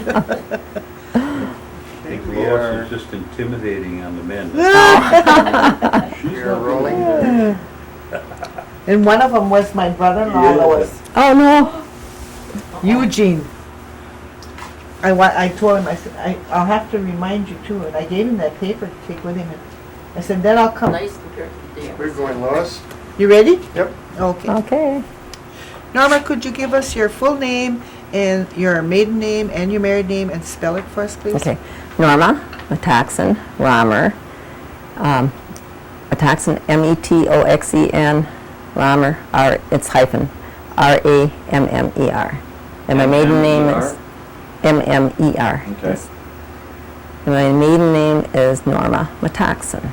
I think Lois is just intimidating on the men. You're rolling. And one of them was my brother-in-law, Yeah. Lois. Oh, no. Eugene. I told him, I said, I'll have to remind you too, and I gave him that paper to take with him. And I said, then I'll come. Nice compared to the day. We're going, Lois. You ready? Yep. Okay. Okay. Norma, could you give us your full name and your maiden name and your married name and spell it for us, please? Okay. Norma, Metoxen, Romer. Metoxen, Metoxen, Romer, it's hyphen, Rammer. And my maiden name is Mmer. Okay. Yes. And my maiden name is Norma Metoxen.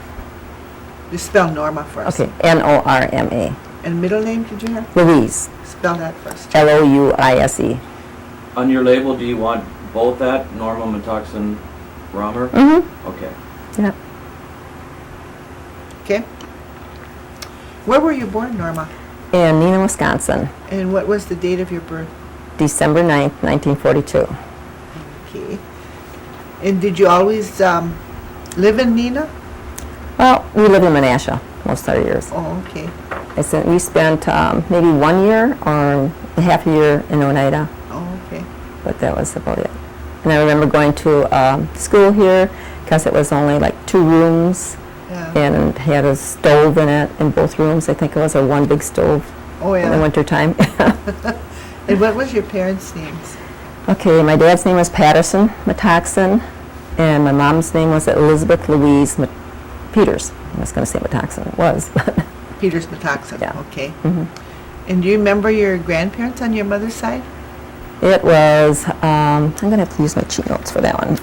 You spell Norma for us. Okay, Norma. And middle name, did you have? Louise, Spell that for us. Louise. On your label, do you want both that, Norma, Metoxen, Romer? Mm-hmm. Okay. Yep. Okay. Where were you born, Norma? In Neenah, Wisconsin, And what was the date of your birth? December 9th, 1942. Okay. And did you always live in Neenah? Well, we lived in Menasha most of our years. Oh, okay. We spent maybe 1 year or a half a year in Oneida, Oh, okay. but that was about it. And I remember going to school here because it was only like 2 rooms Yeah. and had a stove in it in both rooms. I think it was one big stove Oh, in the yeah. winter time. And what was your parents' names? Okay, my dad's name was Patterson Metoxen, and my mom's name was Elizabeth Louise Peters. I was going to say Metoxen, it was. Peters Metoxen. Yeah. Okay. Mhm. And do you remember your grandparents on your mother's side? It was, I'm going to have to use my cheat notes for that one.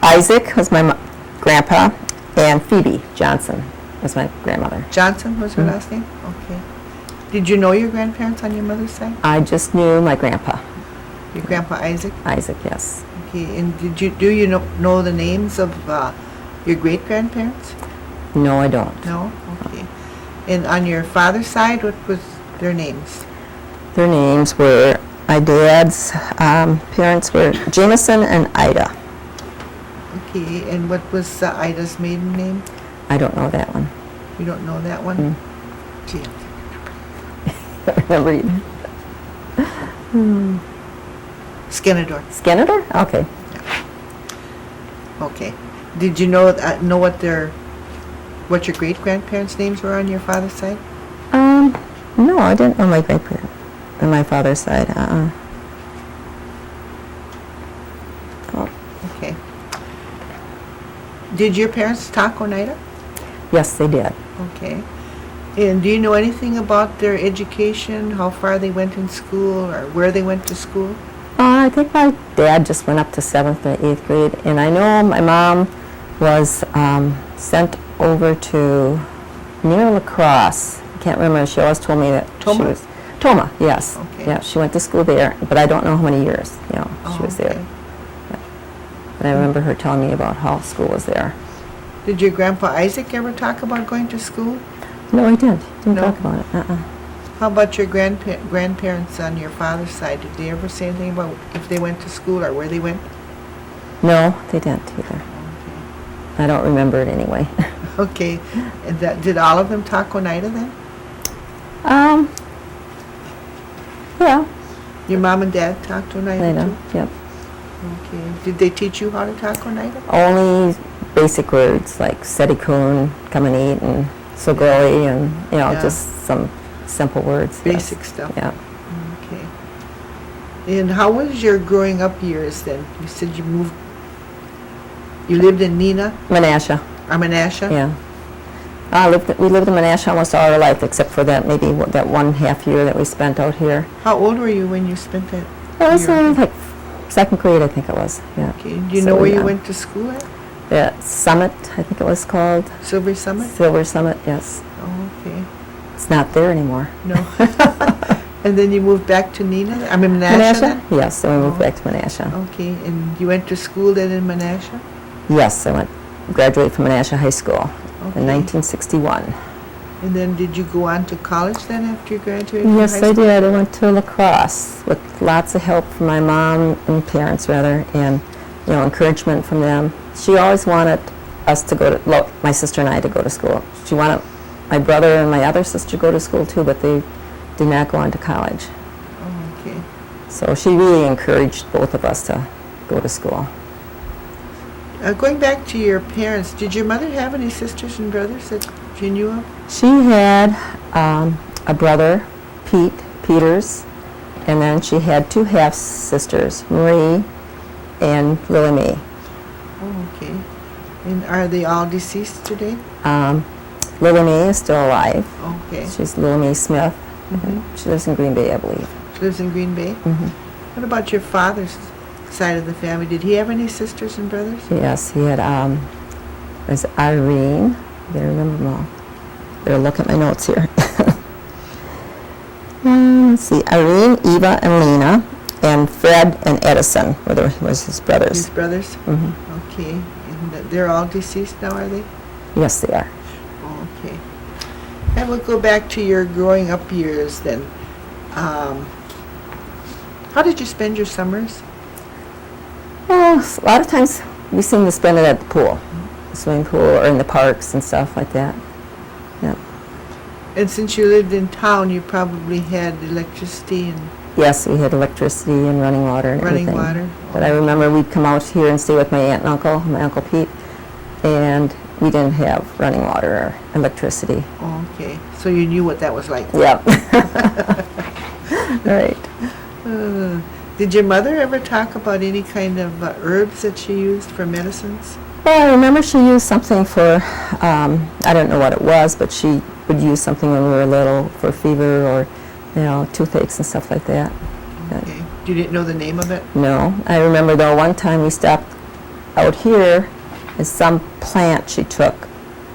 Isaac was my grandpa, and Phoebe Johnson was my grandmother. Johnson was her Mhm. last name? Okay. Did you know your grandparents on your mother's side? I just knew my grandpa, Your grandpa Isaac? Isaac, yes. Okay. And do you know the names of your great-grandparents? No, I don't. No? Okay. And on your father's side, what was their names? Their names were, my dad's parents were Jameson and Ida. Okay. And what was Ida's maiden name? I don't know that one. You don't know that one? Mm. Gee. I don't remember either. Skenador. Skenador? Okay. Okay. Did you know what your great grandparents' names were on your father's side? No, I didn't know my grandparents on my father's side. Oh, Okay. Did your parents talk Oneida? yes, they did. Okay. And do you know anything about their education, how far they went in school, or where they went to school? I think my dad just went up to 7th or 8th grade, and I know my mom was sent over to near La Crosse. I can't remember. She always told me that Toma? she was Toma. Yes, Okay. yeah. She went to school there, but I don't know how many years. She Oh, was there. okay. But I remember her telling me about how school was there. Did your grandpa Isaac ever talk about going to school? No, I didn't. Didn't No? talk about it. How about your grandparents on your father's side? Did they ever say anything about if they went to school or where they went? No, they didn't either. I don't remember it anyway. Okay. And did all of them talk Oneida then? Yeah, Your mom and dad talked I Oneida know. too? Yep. Okay. Did they teach you how to talk Oneida? Only basic words like sedikun, come and eat, and sogoli, and Yeah. just some simple words. yes. Basic stuff. Yeah. Okay. And how was your growing up years then? You said you lived in Neenah, Menasha. or Menasha? Yeah. We lived in Menasha almost all our life, except for that maybe that 1.5 year that we spent out here. How old were you when you spent that It was year? like 2nd grade, I think it was. Yeah. Okay. Do you So, know where you yeah. went to school at? The Summit, I think it was called. Silver Summit? Silver Summit, yes. Oh, okay. It's not there anymore. No. And then you moved back to Neenah? I mean Menasha then? Yes, then we moved Oh. back to Menasha. Okay. And you went to school then in Menasha? Yes, I graduated from Menasha High School Okay. in 1961. And then did you go on to college then after you graduated from Yes, high I school? did. I went to lacrosse with lots of help from my mom and parents, rather, and encouragement from them. She always wanted us to go to, my sister and I, to go to school. She wanted my brother and my other sister to go to school too, but they did not go on to college. Oh, okay. So she really encouraged both of us to go to school. Going back to your parents, did your mother have any sisters and brothers that you knew of? She had a brother, Peters, and then she had two half-sisters, Marie and Lily Mae. Oh, okay. And are they all deceased today? Lily Mae is still alive. Okay. She's Lily Mae Smith. Mhm. She lives in Green Bay, I believe. She lives in Green Bay? Mhm. What about your father's side of the family? Did he have any sisters and brothers? Yes, he had, there's Irene. I gotta remember them all. Better look at my notes here. Let's see, Irene, Eva, and Lena, and Fred and Edison was his brothers. His brothers? Mhm. Okay. And they're all deceased now, are they? Yes, they are. Oh, okay. And we'll go back to your growing up years then. How did you spend your summers? Well, a lot of times we seem to spend it at the pool, the swimming pool, or in the parks and stuff like that. Yep. And since you lived in town, you probably had electricity and Yes, we had electricity and running water and running everything. water. But I remember we'd come out here and stay with my aunt and uncle, my Uncle Pete, and we didn't have running water or electricity. Oh, okay. So you knew what that was like. Yep. Right. Did your mother ever talk about any kind of herbs that she used for medicines? Well, I remember she used something for, I don't know what it was, but she would use something when we were little for fever or, toothaches and stuff like that. Okay. You didn't know the name of it? No. I remember, though, one time we stopped out here and some plant she took,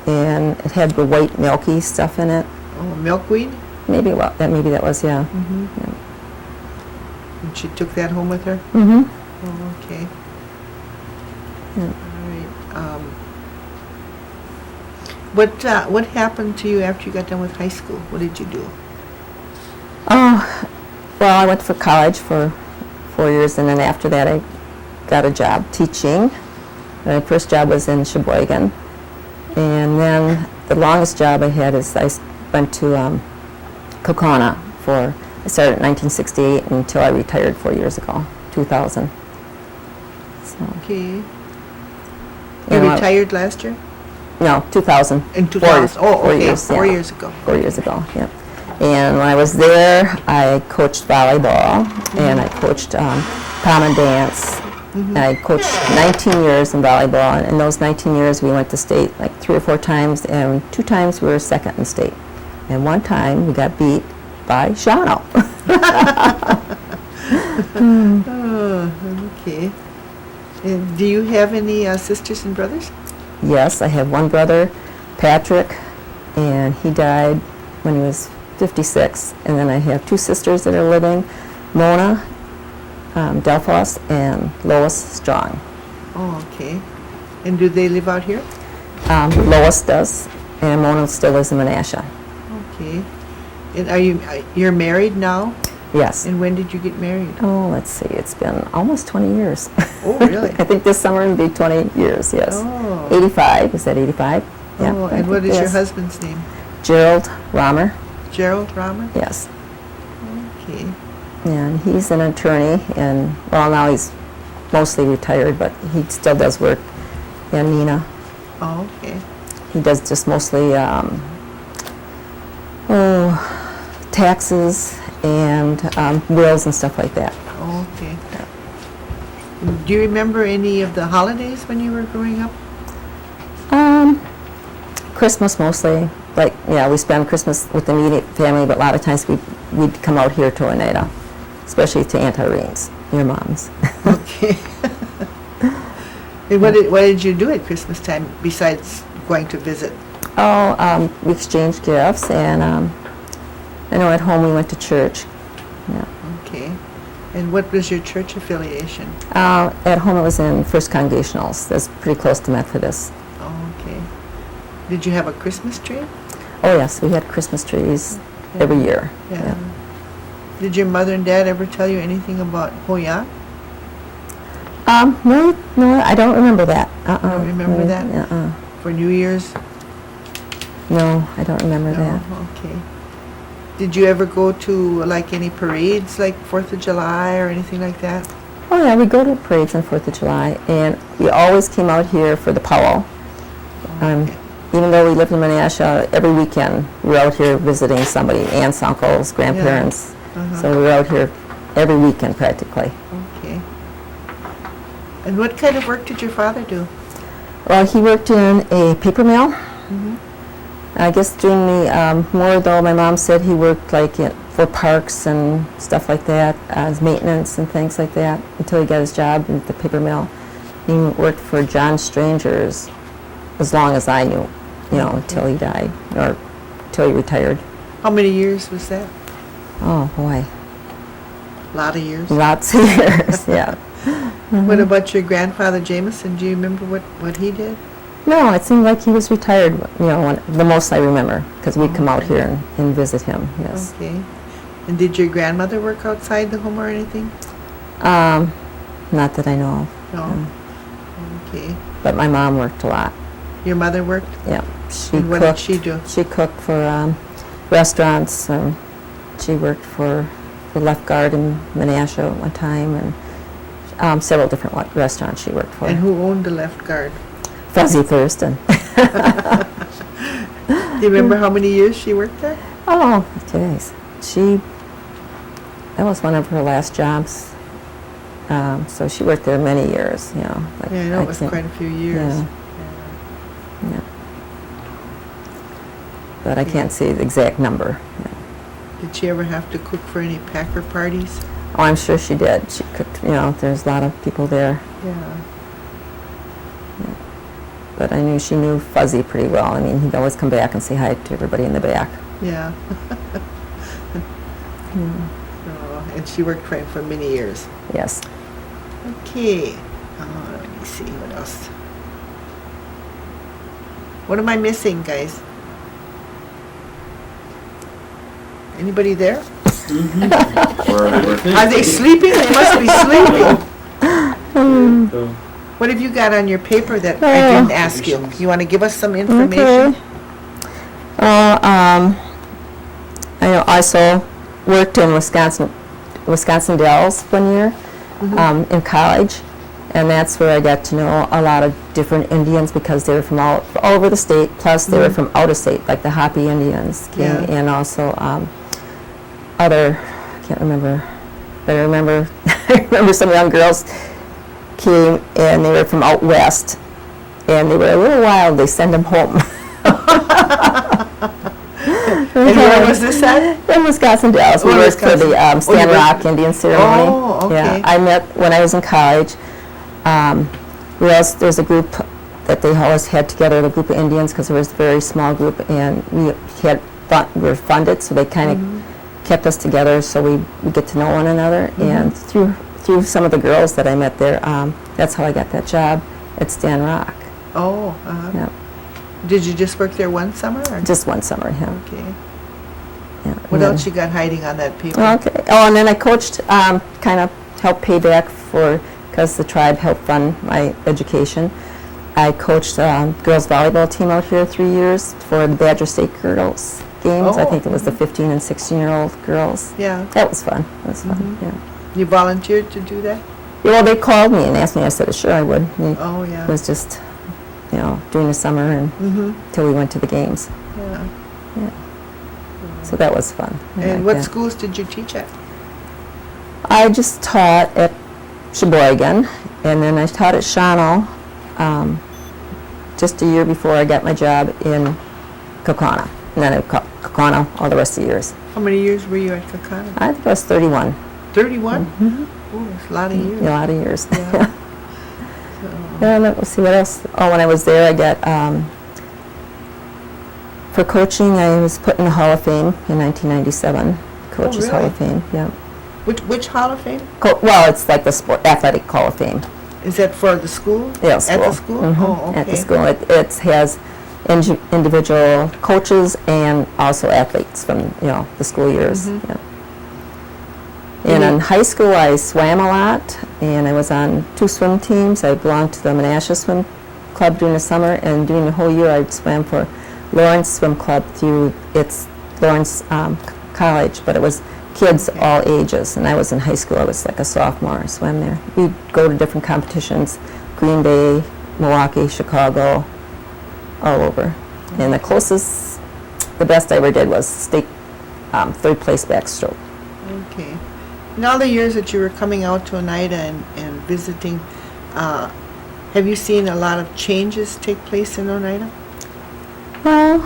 and it had the white milky stuff in it. Oh, milkweed? Maybe that was, yeah. Mm-hmm. Yeah. And she took that home with her? Mm-hmm. Oh, okay. Yeah. All right. What happened to you after you got done with high school? What did you do? Oh, well, I went for college for 4 years, and then after that I got a job teaching. My first job was in Sheboygan, and then the longest job I had is I went to Kokona I started in 1968 until I retired 4 years ago, 2000. So, Okay. You You know, retired last year? no, 2000. In 4 2000? years, Oh, okay. 4 years, 4 yeah. years ago. 4 years ago, yeah. And when I was there, I coached volleyball, and I coached common dance. And I coached 19 years in volleyball, and in those 19 years we went to state like 3 or 4 times, and 2 times we were second in state. And 1 time we got beat by Shawano. Oh, okay. And do you have any sisters and brothers? Yes, I have 1 brother, Patrick, and he died when he was 56. And then I have 2 sisters that are living, Mona Delphos and Lois Strong. Oh, okay. And do they live out here? Lois does, and Mona still lives in Menasha. Okay. And you're married now? Yes. And when did you get married? Oh, let's see, it's been almost 20 years. Oh, really? I think this summer will be 20 years, yes. Oh. 85, is that 85? Yeah, Oh, I and what think, is your yes. husband's name? Gerald Romer, Gerald Rahmer? yes. Okay. And he's an attorney, and, well, now he's mostly retired, but he still does work. And Nina, Oh, okay. he does just mostly taxes and wills and stuff like that. Oh, okay. Do you remember any of the holidays when you were growing up? Christmas mostly. Like, yeah, we spend Christmas with the immediate family, but a lot of times we'd come out here to Oneida, especially to Aunt Irene's, your mom's. Okay. And what did you do at Christmas time besides going to visit? Oh, we exchanged gifts, and I know at home we went to church. Yeah. Okay. And what was your church affiliation? At home it was in First Congregationals. That's pretty close to Methodist. Oh, okay. Did you have a Christmas tree? Oh, yes, we had Christmas trees every year. Yeah. Did your mother and dad ever tell you anything about Hoya? No, I don't remember that. Don't remember that? Uh-uh. For New Year's? No, I don't remember that. No, okay. Did you ever go to like any parades, like 4th of July or anything like that? Oh, yeah, we go to parades on 4th of July, and we always came out here for the powwow. Okay. Even though we lived in Menasha, every weekend we were out here visiting somebody, aunts, uncles, grandparents. Uh-huh. So we were out here every weekend practically. Okay. And what kind of work did your father do? Well, he worked in a paper mill. Mm-hmm. I guess during the war, though, my mom said he worked like for parks and stuff like that, as maintenance and things like that, until he got his job at the paper mill. He worked for John Stranger's as long as I knew, until he died, or until he retired. How many years was that? Oh, boy. A lot of years. Lots of years, yeah. What about your grandfather Jameson? Do you remember what he did? No, it seemed like he was retired, the most I remember, because we'd come out here and visit him, yes. Okay. And did your grandmother work outside the home or anything? Not that I know of. No. Okay. But my mom worked a lot. Your mother worked? Yeah. She And what did she do? She cooked for restaurants. She worked for the Left Guard in Menasha at one time, and several different restaurants she worked for. And who owned the Left Guard? Fuzzy Thurston. Do you remember how many years she worked there? Oh, jeez. That was one of her last jobs. So she worked there many years, Yeah, I know it was quite a few years. Yeah. Yeah. But I can't say the exact number. Yeah. Did she ever have to cook for any Packer parties? Oh, I'm sure she did. She cooked, there's a lot of people there. Yeah. But I knew she knew Fuzzy pretty well. I mean, he'd always come back and say hi to everybody in the back. Yeah. And she worked for him for many years. Yes. Okay. Let me see what else. What am I missing, guys? Anybody there? Are they sleeping? They must be sleeping. What have you got on your paper that I didn't ask you? You want to give us some information? Okay. I also worked in Wisconsin Dells one year in college, and that's where I got to know a lot of different Indians because they were from all over the state, plus they were from out of state, like the Hopi Indians came, and also other, I can't remember, but I remember I remember some young girls came and they were from out west, and they were a little wild. They sent them home. And where was this at? In Wisconsin Dells. We worked for the Stand Rock Indian ceremony. Oh, okay. Yeah, I met when I was in college. There's a group that they always had together, the group of Indians, because it was a very small group, and we were funded, so they kind of kept us together, so we get to know one another. And through some of the girls that I met there, that's how I got that job at Stand Rock. Oh, Yeah. Did you just work there one summer? Or? Just one summer, yeah. Okay. Yeah. What else you got hiding on that paper? Okay. Oh, and then I coached, kind of helped pay back because the tribe helped fund my education. I coached girls volleyball team out here 3 years for the Badger State Girls games. I think it was the 15 and 16-year-old girls. Yeah. That was fun. That was fun, yeah. You volunteered to do that? Yeah, well, they called me and asked me. I said, sure, I would. And Oh, yeah. it was just, during the summer and till we went to the games. Yeah. So that was fun. I And liked what that. schools did you teach at? I just taught at Sheboygan, and then I taught at Shawano just a year before I got my job in Kaukauna. And then I Kaukauna all the rest of the years. How many years were you at Kakana? I think I was 31. 31? Oh, that's a lot of years. A lot of years. Yeah. And let's see what else. Oh, when I was there, I got, for coaching, I was put in the Hall of Fame in 1997. Coaches Hall of really? Fame, yeah. Which Hall of Fame? Well, it's like the Athletic Hall of Fame. Is that for the school? Yeah, At the school? Mhm, Oh, okay. At the school. It has individual coaches and also athletes from, the school years. Mhm. Yeah. And in high school, I swam a lot, and I was on 2 swim teams. I belonged to the Menasha Swim Club during the summer, and during the whole year, I swam for Lawrence Swim Club through its Lawrence College, but it was kids Okay. all ages, and I was in high school. I was like a sophomore. I swam there. We'd go to different competitions, Green Bay, Milwaukee, Chicago, all over. And the best I ever did was state 3rd place backstroke. Okay. In all the years that you were coming out to Oneida and visiting, have you seen a lot of changes take place in Oneida? Well,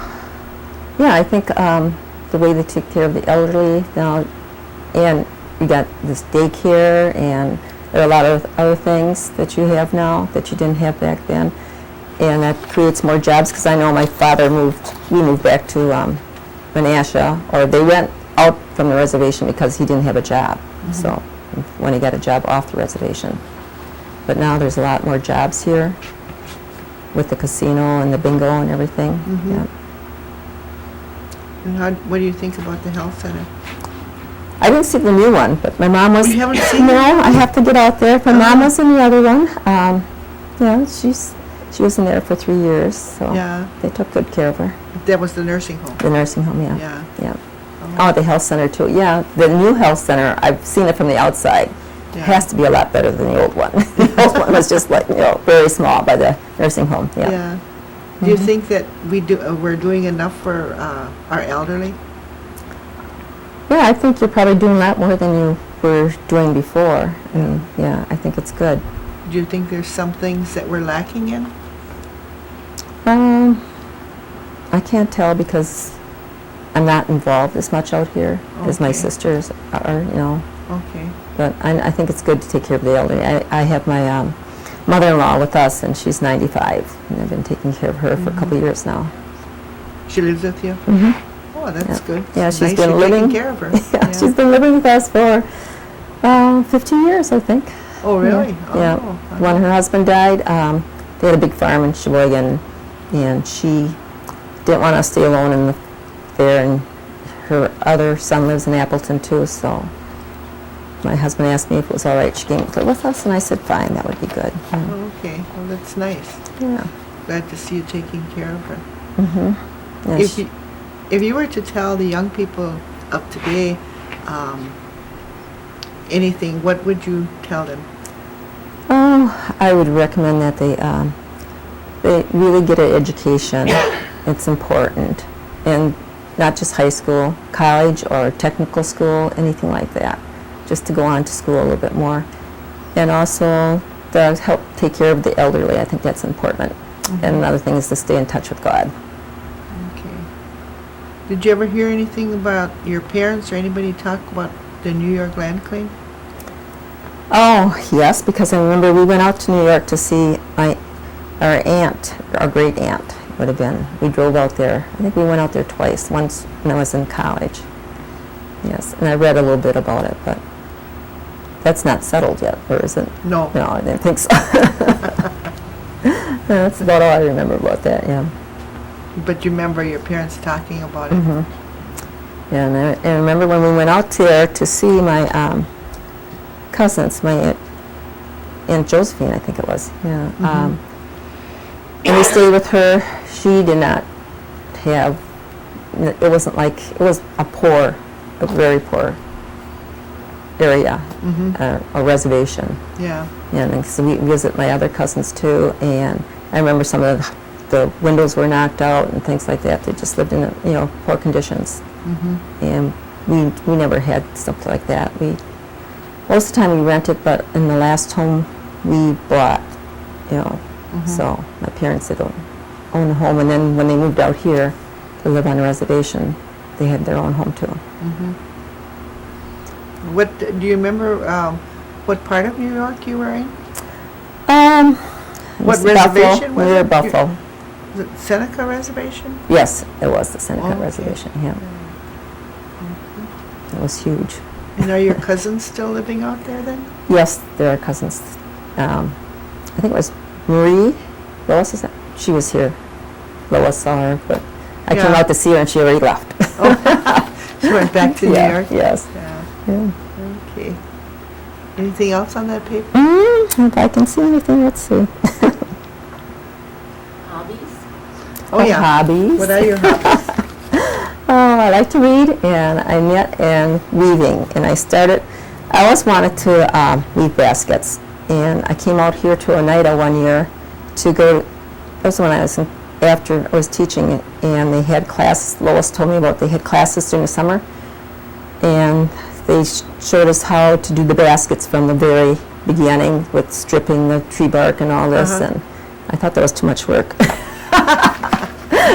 yeah, I think the way they take care of the elderly now, and you got this daycare, and there are a lot of other things that you have now that you didn't have back then, and that creates more jobs, because I know my father we moved back to Menasha, or they went out from the reservation because he didn't have a job, so when he got a job off the reservation. But now there's a lot more jobs here with the casino and the bingo and everything. Mhm. Yeah. And what do you think about the health center? I didn't see the new one, but my mom was. You haven't seen No, it? I have to get out there. My mom Oh. was in the other one. She was in there for 3 years, so Yeah, they took good care of her. that was the nursing home. The nursing home, yeah. Yeah. Yeah. Oh, Oh, the health center too. Yeah, the new health center, I've seen it from the outside. yeah. Has to be a lot better than the old one. The old one was just like, very small by the nursing home, yeah. Yeah. Do you Mhm. think that we're doing enough for our elderly? Yeah, I think you're probably doing a lot more than you were doing before. And yeah, I think it's good. Do you think there's some things that we're lacking in? I can't tell because I'm not involved as much out here as my Okay. sisters are, Okay. but I think it's good to take care of the elderly. I have my mother-in-law with us, and she's 95, and I've been taking care of her for a couple years now. She lives with you? Mm-hmm. Oh, that's Yeah. good. Yeah, It's she's nice been you're living- taking care of her. Yeah, she's been living with us for 15 years, I think. Oh, really? Yeah. Oh, When her husband died, they had a big farm in Sheboygan, and she didn't want us to stay alone there, and her other son lives in Appleton too, so my husband asked me if it was all right she came with us, and I said fine, that would be good. Oh, okay. Well, that's nice. Yeah. Glad to see you taking care of her. Mm-hmm. Yeah, If you were to tell the young people of today anything, what would you tell them? I would recommend that they really get an education. It's important, and not just high school, college or technical school, anything like that. Just to go on to school a little bit more, and also to help take care of the elderly. I think that's important. And another thing is to stay in touch with God. Okay. Did you ever hear anything about your parents or anybody talk about the New York land claim? Oh, yes, because I remember we went out to New York to see our aunt, our great aunt would have been. We drove out there. I think we went out there twice, once when I was in college. Yes, and I read a little bit about it, but that's not settled yet, or is it? No. No, I didn't think so. That's about all I remember about that, yeah. But you remember your parents talking about it? Hmm. Yeah, and I remember when we went out there to see my cousins, my Aunt Josephine, I think it was, yeah. And we stayed with her. She did not have, it wasn't like, it was a very poor area, a reservation. Yeah. And so we visit my other cousins too, and I remember some of the windows were knocked out and things like that. They just lived in, poor conditions. And we never had something like that. Most of the time we rented, but in the last home we bought, So my parents did own a home, and then when they moved out here to live on a reservation, they had their own home too. What do you remember? What part of New York you were in? It What was reservation Buffalo. was We were it? Buffalo. Was it Seneca Reservation? Yes, it was the Seneca Okay. Reservation. Yeah, it was huge. And are your cousins still living out there then? Yes, there are cousins. I think it was Marie. What else is that? She was here Lois saw her, but I came Yeah. out to see her and she already left. She went back to New Yeah, York? yes. Yeah, Yeah. okay. Anything else on that paper? If I can see anything, let's see. Hobbies? Oh, yeah. Hobbies. What are your hobbies? Oh, I like to read, and I knit and weaving. And I always wanted to weave baskets. And I came out here to Oneida one year to go, that was when after I was teaching, and they had classes, Lois told me about, they had classes during the summer. And they showed us how to do the baskets from the very beginning with stripping the tree bark and all this. Uh-huh. And I thought that was too much work.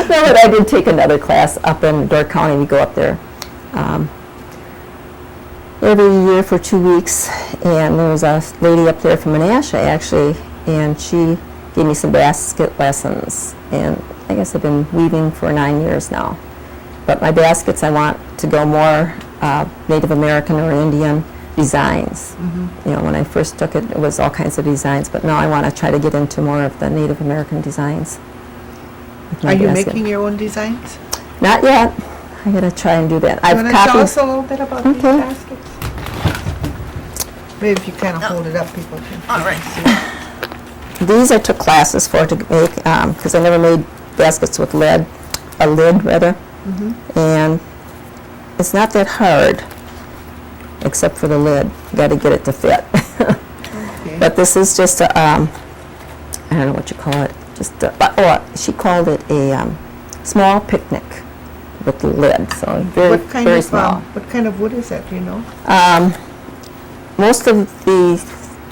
No, but I did take another class up in Door County. We go up there every year for 2 weeks, and there was a lady up there from Menasha actually, and she gave me some basket lessons. And I guess I've been weaving for 9 years now. But my baskets, I want to go more Native American or Indian designs. You know, when I first took it, it was all kinds of designs, but now I want to try to get into more of the Native American designs. with my Are you basket. making your own designs? Not yet. I gotta try and do that. You I've want to tell copied. us a little bit about these Okay. baskets? Maybe if you kind of hold it up, people can. All right. These I took classes for to make because I never made baskets with a lid rather, and it's not that hard, except for the lid. You got to get it to fit. Okay. But this is just a I don't know what you call it. Just she called it a small picnic with the lid. So very What kind very of small. what kind of wood is that? Do you know? Most of the,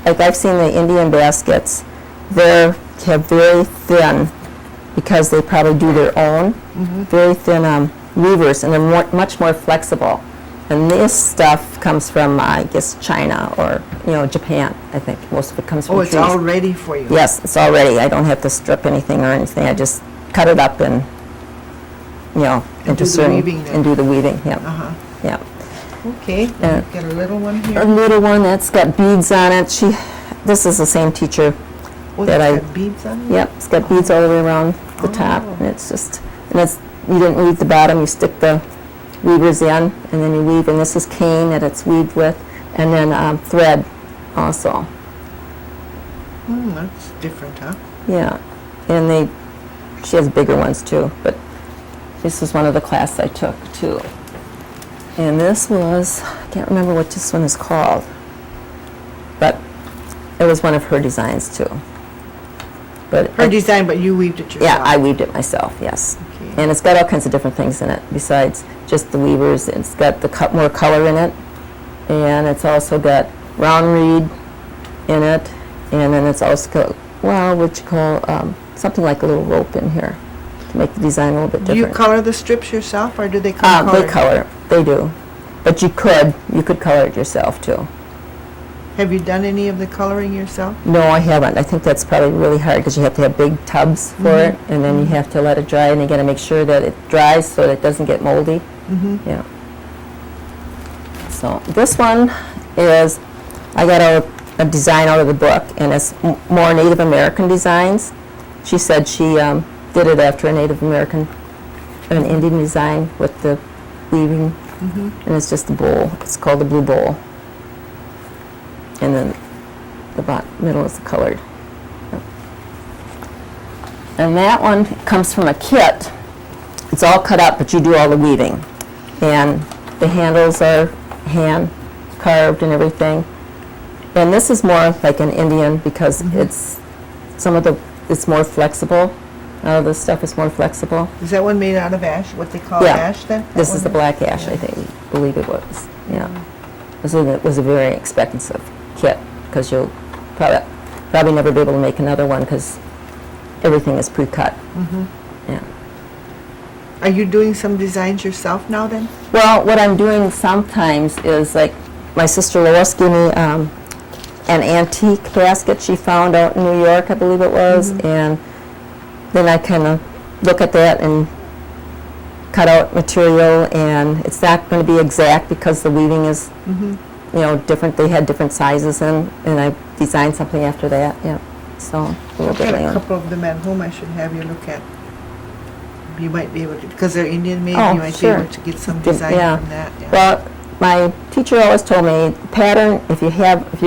like I've seen the Indian baskets, they have very thin, because they probably do their own, very thin weavers, and they're much more flexible. And this stuff comes from, I guess, China or, Japan, I think. Most of it comes from Oh, it's trees. all ready for you. Yes, it's all ready. I don't have to strip anything or anything. I just cut it up and, And do into the certain, weaving then. and do the weaving, yeah, Uh-huh. yeah. Okay, then you've got a little one A here. little one that's got beads on it. This is the same teacher. Oh, that that's I- got beads on it? Yep, it's got beads all the way around the top, Oh. and you didn't weave the bottom, you stick the weavers in, and then you weave, and this is cane that it's weaved with, and then thread also, That's different, huh? yeah. And she has bigger ones too, but this was one of the classes I took too. And this was, I can't remember what this one is called, but it was one of her designs too. But Her design, but you weaved it yourself? yeah, I weaved it myself, yes. Okay. And it's got all kinds of different things in it besides just the weavers. It's got more color in it, and it's also got round reed in it, and then it's also got, what you call, something like a little rope in here to make the design a little bit Do you different. color the strips yourself, or do they come colored? They color, they do. But you could color it yourself too. Have you done any of the coloring yourself? No, I haven't. I think that's probably really hard because you have to have big tubs for it, and then you have to let it dry, and you got to make sure that it dries so that it doesn't get moldy. Yeah. So this one is, I got a design out of the book, and it's more Native American designs. She said she did it after a Native American, an Indian design with the weaving, and it's just a bowl. It's called the blue bowl. And then the middle is the colored. And that one comes from a kit. It's all cut up, but you do all the weaving. And the handles are hand carved and everything. And this is more like an Indian because it's more flexible. All this stuff is more flexible. Is that one made out of ash, what they call Yeah. ash then? That This is the one? black ash, I believe it was. Yeah. It was a very expensive kit because you'll probably never be able to make another one because everything is pre-cut. Yeah. Are you doing some designs yourself now then? Well, what I'm doing sometimes is like my sister Lois gave me an antique basket she found out in New York, I believe it was, and then I kind of look at that and cut out material, and it's not going to be exact because the weaving is different. They had different sizes in, and I designed something after that. Yeah, so a little I've bit got a later. couple of them at home I should have you look at. you might be able to, because they're Indian made, Oh, you might sure. be able to get some Get- design yeah. from that. Yeah. Well, my teacher always told me, pattern, if you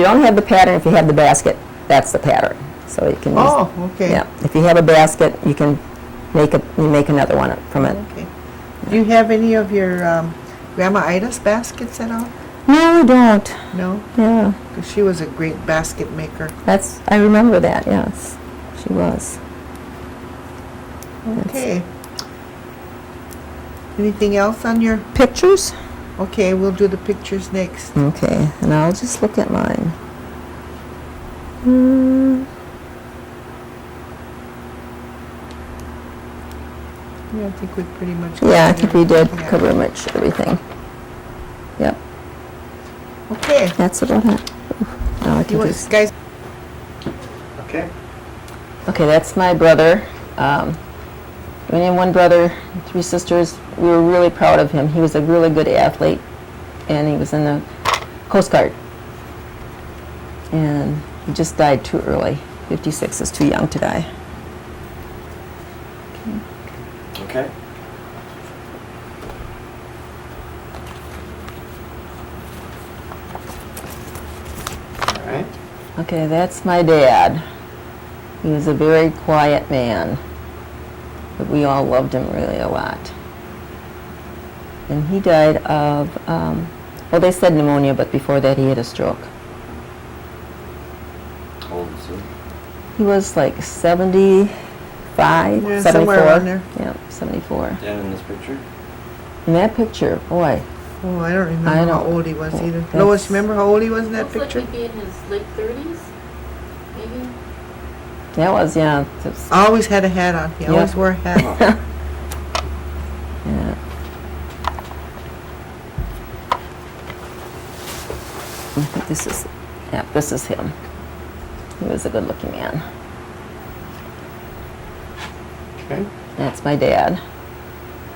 don't have the pattern, if you have the basket, that's the pattern. So you can use, Oh, okay. yeah, if you have a basket, you can make another one from it. Okay. Do you have any of your Grandma Ida's baskets at all? No, I don't. No? Yeah, 'Cause she was a great basket maker. I remember that, yes, she was. Okay. Anything else on your, Pictures? okay, we'll do the pictures next. Okay, and I'll just look at mine. Yeah, I think we pretty much. Yeah, I covered think we did everything. Yeah. cover much everything. Yep, Okay. that's about it. Now I You can want, just, guys, Okay. okay, that's my brother. We had one brother, 3 sisters. We were really proud of him. He was a really good athlete, and he was in the Coast Guard. And he just died too early. 56 is too young to die. Okay. All right. Okay, that's my dad. He was a very quiet man, but we all loved him really a lot. And he died of, well, they said pneumonia, but before that he had a stroke. How old is he? He was like 75, Yeah, 74. somewhere around there. Yeah, 74. Dan in this picture? In that picture, boy, oh, I don't remember I how don't- old he was oh, either. that's- Lois, remember how old he was in that Looks like picture? he'd be in his late 30s, maybe. that was, yeah. Always had a hat on. He Yeah. always wore a hat. Yeah. I think this is him. He was a good-looking man. Okay. That's my dad.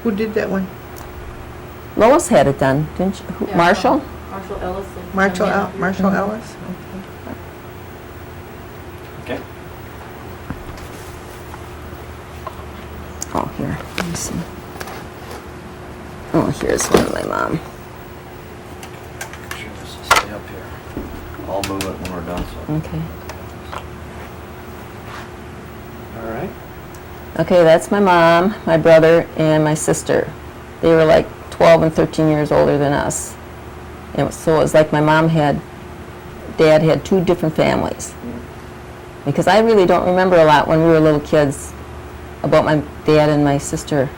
Who did that one? Lois had it done, didn't you? Yeah, Marshall? Marshall Ellis. and Marshall, Amanda Hughes. Marshall Mhm. Ellis? Okay. Okay. Oh, here. Let me see. Oh, here's one of my mom. Sure, this will stay up here. I'll move it when we're done, so. Okay. All right. Okay, that's my mom, my brother, and my sister. They were like 12 and 13 years older than us. So it was like Dad had 2 different families. Because I really don't remember a lot when we were little kids about my dad and my sister.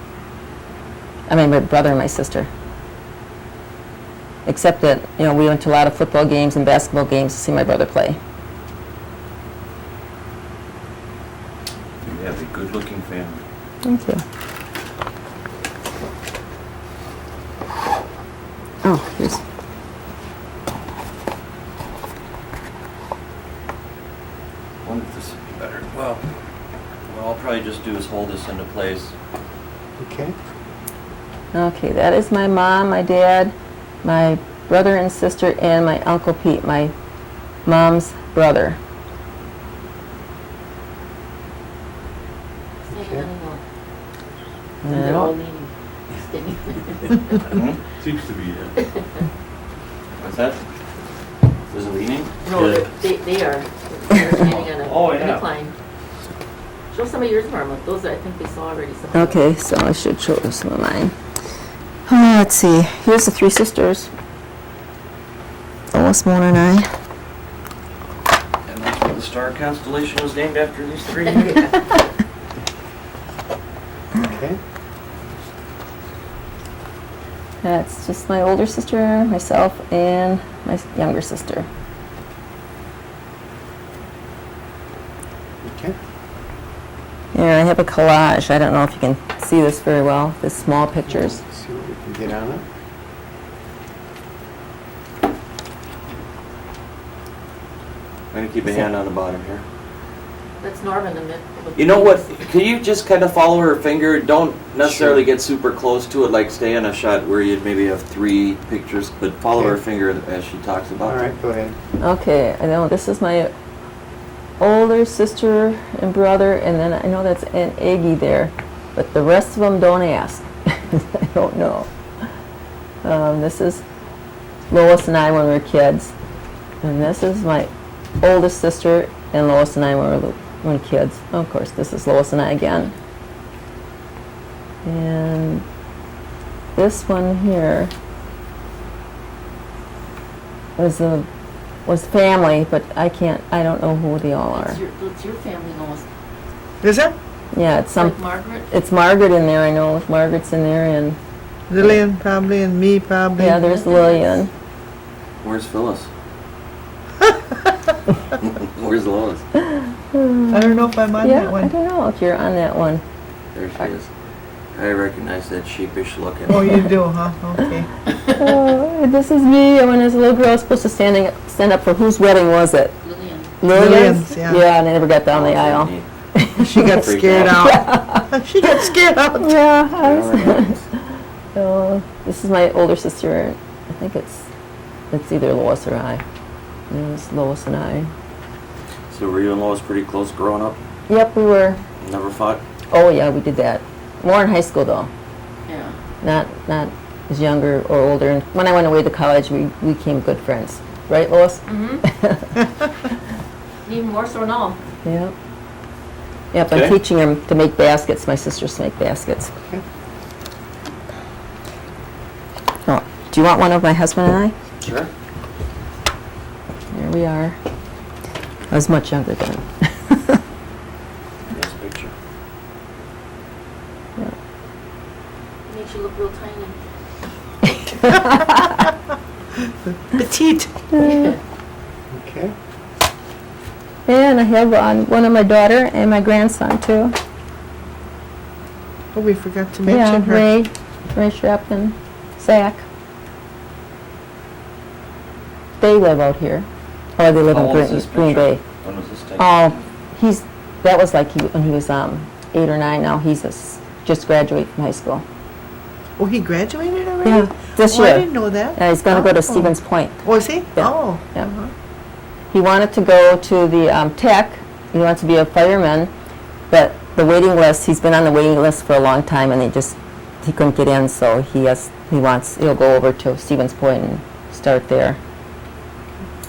I mean, my brother and my sister. Except that, we went to a lot of football games and basketball games to see my brother play. You have a good-looking family. Thank you. Oh, here's. I wonder if this would be better. Well, what I'll probably just do is hold this into place. Okay. Okay, that is my mom, my dad, my brother and sister, and my Uncle Pete, my mom's brother. Say Okay. anymore. And They're I all don't- leaning. Sticking. Hmm? Seems to be, yeah. What's that? Is it leaning? No, Yeah. they are. They're standing on Oh, a yeah. incline. Show some of yours, Norma. Those I think they saw already. Some. Okay, so I should show you some of mine. Let's see. Here's the 3 sisters. Lois, Mona, and I. And that's why the star constellation was named after these 3. Okay. That's just my older sister, myself, and my younger sister. Okay. Here, I have a collage. I don't know if you can see this very well. The small pictures. Let's see what we can get on it. I'm gonna keep a hand on the bottom here. That's Norma in the mid. You know what? Can you just kind of follow her finger? Don't necessarily get super close to it, like stay on a shot where you'd maybe have 3 pictures, but follow her Okay. finger as she talks All about them. right, go ahead. Okay, I know this is my older sister and brother, and then I know that's Aunt Aggie there. but the rest of them don't ask. I don't know. This is Lois and I when we were kids, and this is my oldest sister and Lois and I when we were kids. Of course, this is Lois and I again. And this one here was family, but I don't know who they all are. It's your family, Lois. Is it? Yeah, it's Like Margaret? it's Margaret in there, I know. Margaret's in there, and Lillian probably, and me probably. yeah, there's Lillian. Where's Phyllis? Where's Lois? I don't know if I'm on Yeah, that I one. don't know if you're on that one. There she is. I recognize that sheepish look. Oh, you do, huh? Okay. This is me when I was a little girl. I was supposed to stand up for whose wedding was it? Lillian. Lillian's, yeah. Yeah, and I never got down the aisle. She got Freaked scared out. out. She got scared out. Yeah, I was. So this is my older sister. I think it's either Lois or I. It was Lois and I. So were you and Lois pretty close growing up? Yep, we were. Never fought? Oh yeah, we did that. More in high school though. Yeah. Not as younger or older. And when I went away to college, we became good friends. Right, Lois? Mm-hmm. Even more so now. Yep. Yep, Okay. I'm teaching him to make baskets, my sisters to make baskets. Oh, do you want one of my husband and I? Sure. There we are. I was much younger then. Nice picture. Makes you look real tiny. Petite. Okay. And I have one of my daughter and my grandson too. Oh, we forgot to Yeah, mention her. Ray Shrepp and Zach. They live out here. Or they live How in old is this Green picture? Bay. When was this taken? That was like when he was 8 or 9. Now he's just graduated from high school. Oh, he graduated already? Yeah, this Oh, I year. didn't know that. Yeah, he's going to go to Oh. Stevens Point. Was he? Yeah. Oh. Yeah. Uh-huh. He wanted to go to the tech. He wanted to be a fireman, but the waiting list. He's been on the waiting list for a long time, and he couldn't get in. So he'll go over to Stevens Point and start there.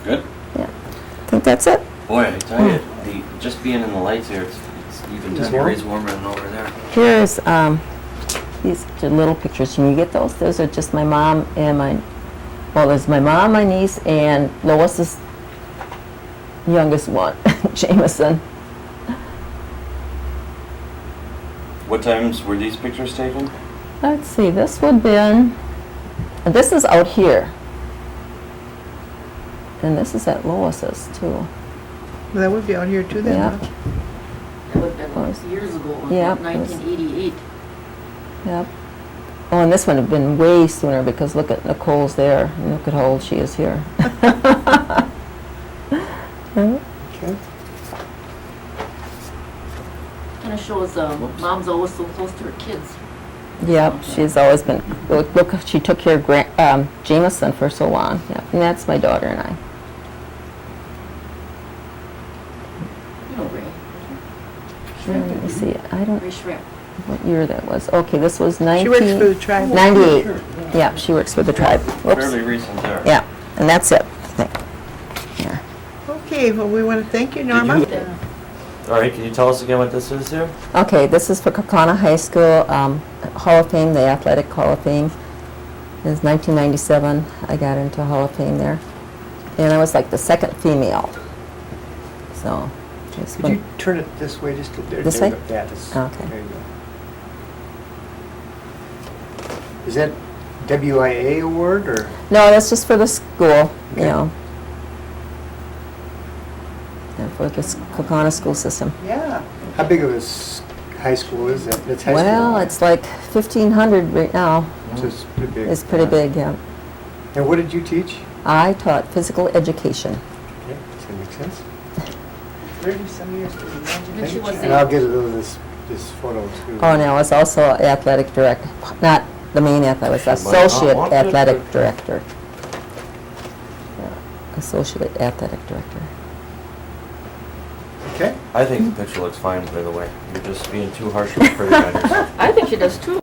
Good. Yeah, I think that's it. Boy, I tell you, just being in the lights here, it's even 10 degrees warmer than over there. Here's these are little pictures. Can you get those? Those are just my mom and there's my mom, my niece, and Lois's youngest one, Jameson. What times were these pictures taken? Let's see, this is out here. And this is at Lois's too. Well, that would be out here too then, Yeah. huh? That would have been years ago, Yeah, about 1988. Yep. Oh, and this one would have been way sooner because look at Nicole's there. And look at how old she is here. Okay. Kind of shows mom's always so close to her kids. Yep, she's always been, look, she took care of Jameson for so long. Yep, and that's my daughter and I. You know Ray. Let me see, I don't, Ray Schreck. what year that was. Okay, this was She works for the tribe. 98. Yeah, she works for the tribe. Whoops. Fairly recent there. Yeah, and that's it, I think. Yeah. Okay, well, we want to thank you, Norma. All right, can you tell us again what this is here? Okay, this is for Kaukauna High School Hall of Fame, the Athletic Hall of Fame. It was 1997, I got into Hall of Fame there. And I was like the second female. So, it's Could been- you turn it this way just a bit? This There way? you go. Yeah, this. Okay. There you go. Is that WIA award or? No, that's just for the school, you Okay. know. And for the Kaukauna school system. Yeah. How big of a high school is that? That's high school. Well, it's like 1,500 right now. So it's pretty big. It's pretty big, yeah. And what did you teach? I taught physical education. Okay, does that make sense? 30-some years, can you imagine? And she was And I'll get a little of this photo too. Oh, no, I was also athletic director, not the main athlete, I was She might not associate want it, athletic but- director. Yeah, associate athletic director. Okay. I think the picture looks fine, by the way. You're just being too harsh on the critic on yourself. I think she does too.